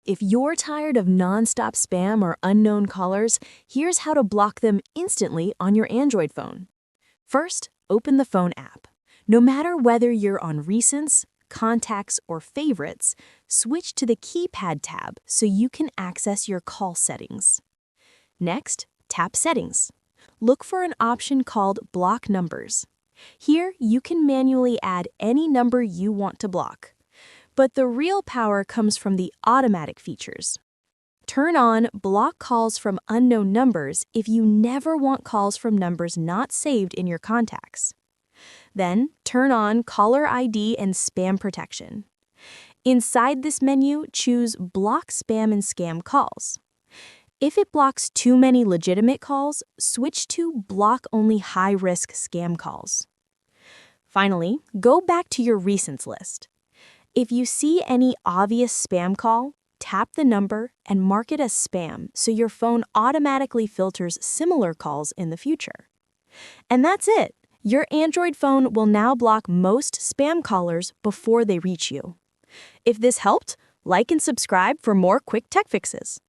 If you're tired of nonstop spam or unknown callers, here's how to block them instantly on your Android phone. First, open the phone app. No matter whether you're on Recents, Contacts, or Favorites, switch to the Keypad tab so you can access your call settings. Next, tap Settings. Look for an option called Block Numbers. Here, you can manually add any number you want to block. But the real power comes from the automatic features. Turn on Block Calls from Unknown Numbers if you never want calls from numbers not saved in your contacts. Then, turn on Caller ID and Spam Protection. Inside this menu, choose Block Spam and Scam Calls. If it blocks too many legitimate calls, switch to Block Only High-Risk Scam Calls. Finally, go back to your Recents list. If you see any obvious spam call, tap the number and mark it as spam so your phone automatically filters similar calls in the future. And that's it. Your Android phone will now block most spam callers before they reach you. If this helped, like and subscribe for more quick tech fixes.